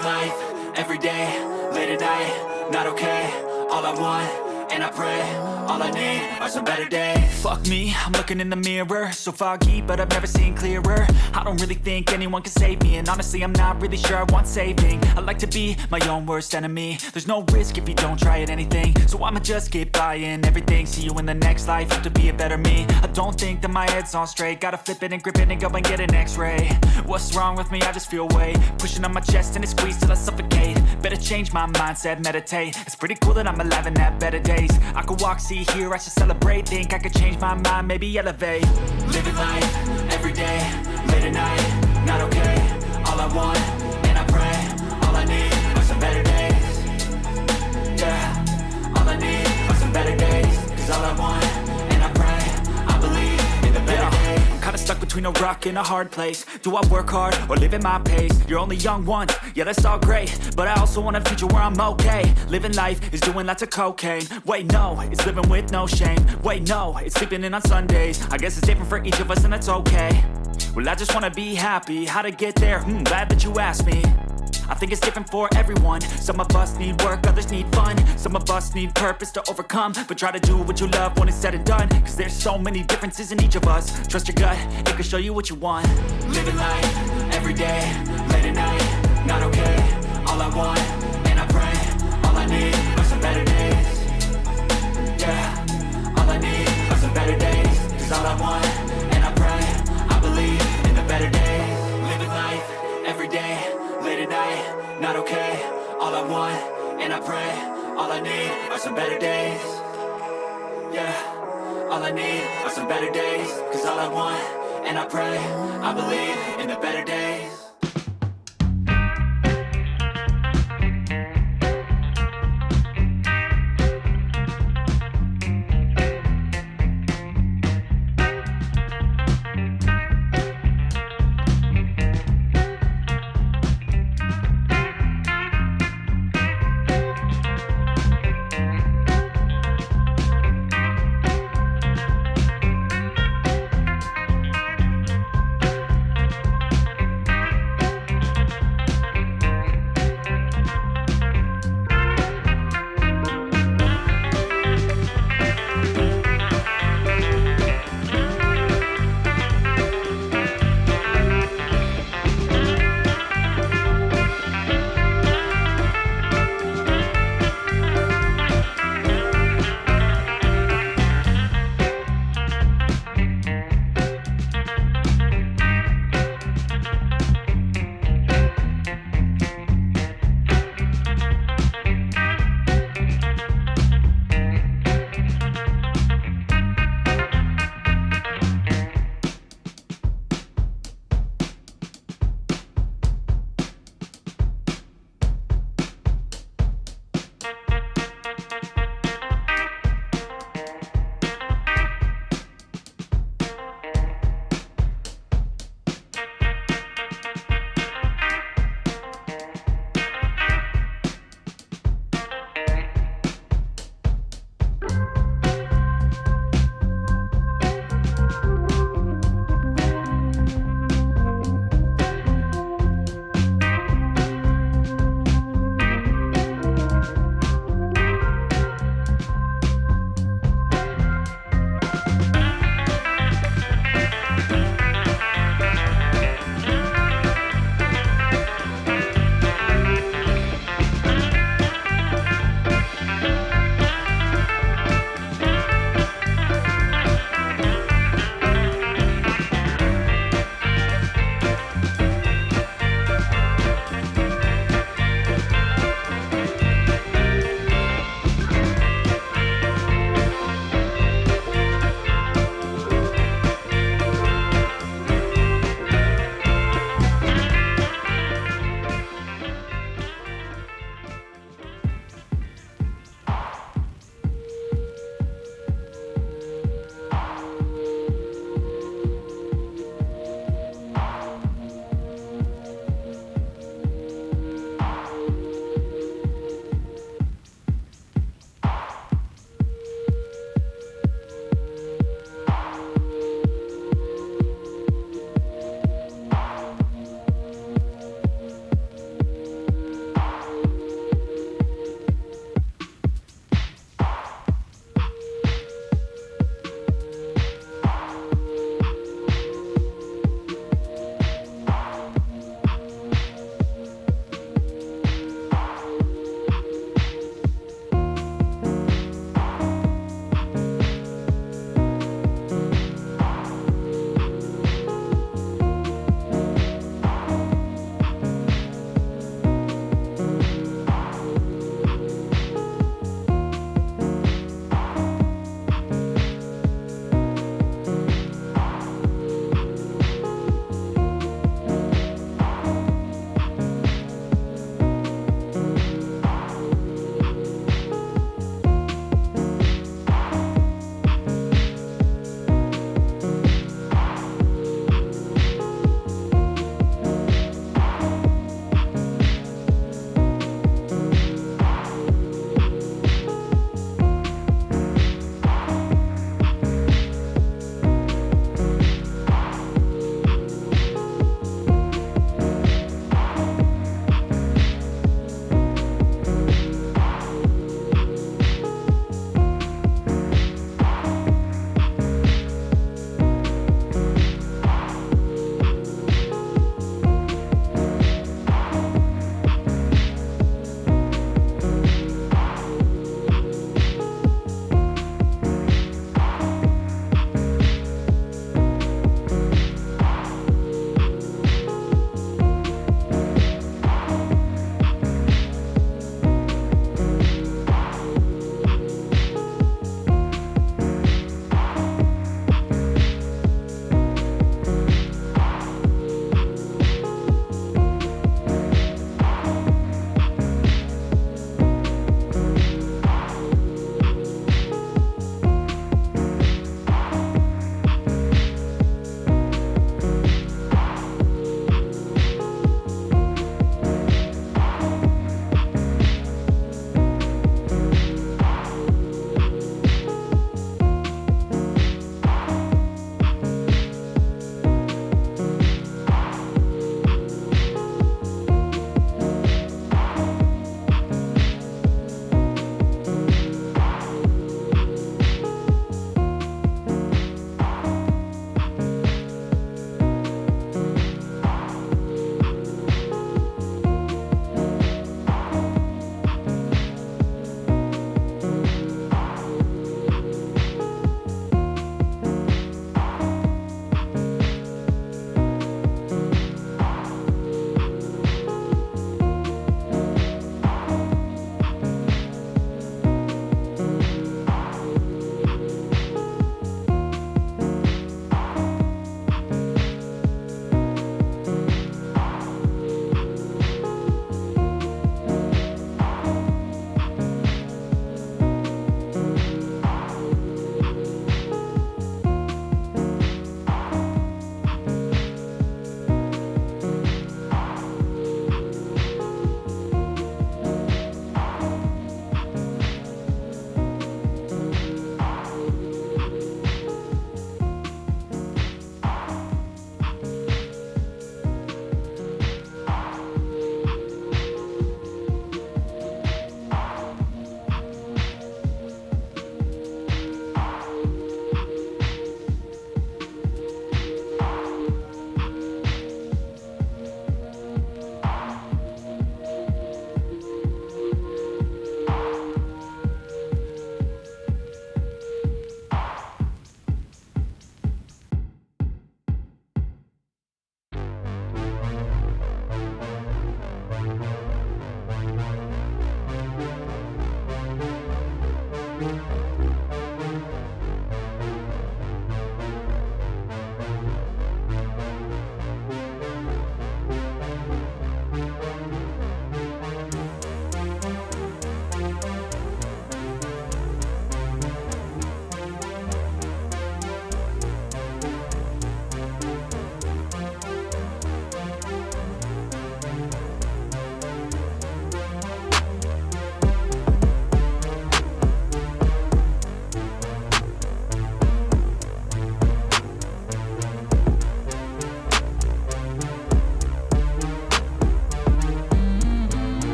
Living life, every day, late at night, not okay. All I want, and I pray, all I need are some better days. Fuck me, I'm looking in the mirror, so foggy, but I've never seen clearer. I don't really think anyone can save me, and honestly I'm not really sure I want saving. I like to be my own worst enemy. There's no risk if you don't try at anything, so I'ma just keep buying everything. See you in the next life, hope to be a better me. I don't think that my head's on straight, gotta flip it and grip it and go and get an x-ray. What's wrong with me? I just feel weight pushing on my chest and it squeezes till I suffocate. Better change my mindset, meditate. It's pretty cool that I'm alive and have better days. I could walk, see, hear, I should celebrate. Think I could change my mind, maybe elevate. Living life, every day, late at night, not okay. All I want, and I pray, all I need are some better days. Yeah, all I need are some better days. Cause all I want, and I pray, I believe in the better days. I'm kinda stuck between a rock and a hard place. Do I work hard or live at my pace? You're only young once, yeah that's all great, but I also want a future where I'm okay. Living life is doing lots of cocaine. Wait no, it's living with no shame. Wait no, it's sleeping in on Sundays. I guess it's different for each of us and that's okay. Well I just wanna be happy, how to get there? Glad that you asked me. I think it's different for everyone. Some of us need work, others need fun. Some of us need purpose to overcome. But try to do what you love when it's said and done. Cause there's so many differences in each of us. Trust your gut, it can show you what you want. Living life, every day, late at night, not okay. All I want, and I pray, all I need are some better days. Yeah, all I need are some better days. Cause all I want, and I pray, I believe in the better days. Living life, every day, late at night, not okay. All I want, and I pray, all I need are some better days. Yeah, all I need are some better days. Cause all I want, and I pray, I believe in the better days.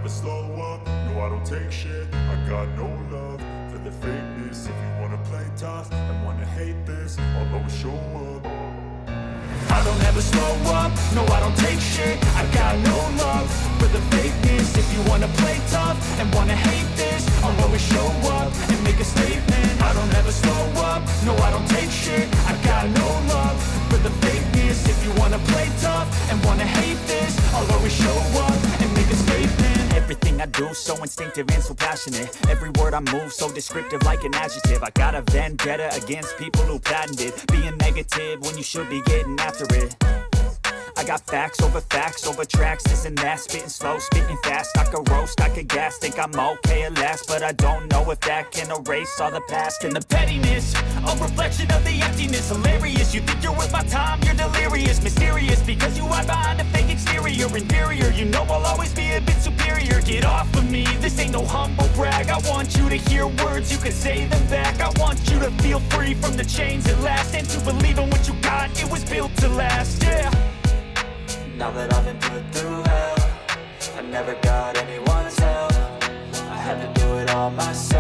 never slow up, no I don't take shit. I got no love for the fakeness. If you wanna play tough and wanna hate this, I'll always show up. I don't ever slow up, no I don't take shit. I got no love for the fakeness. If you wanna play tough and wanna hate this, I'll always show up and make a statement. I don't ever slow up, no I don't take shit. I got no love for the fakeness. If you wanna play tough and wanna hate this, I'll always show up and make a statement. Everything I do so instinctive and so passionate. Every word I move so descriptive like an adjective. I got a vendetta against people who patented being negative when you should be getting after it. I got facts over tracks, this and that. Spitting slow, spitting fast. I could roast, I could gas. Think I'm okay at last, but I don't know if that can erase all the past. And the pettiness, a reflection of the emptiness. Hilarious, you think you're worth my time, you're delirious. Mysterious, because you hide behind a fake exterior. Inferior, you know I'll always be a bit superior. Get off of me, this ain't no humble brag. I want you to hear words, you can say them back. I want you to feel free from the chains at last, and to believe in what you got, it was built to last, yeah. Now that I've been put through hell, I never got anyone's help. I had to do it all myself.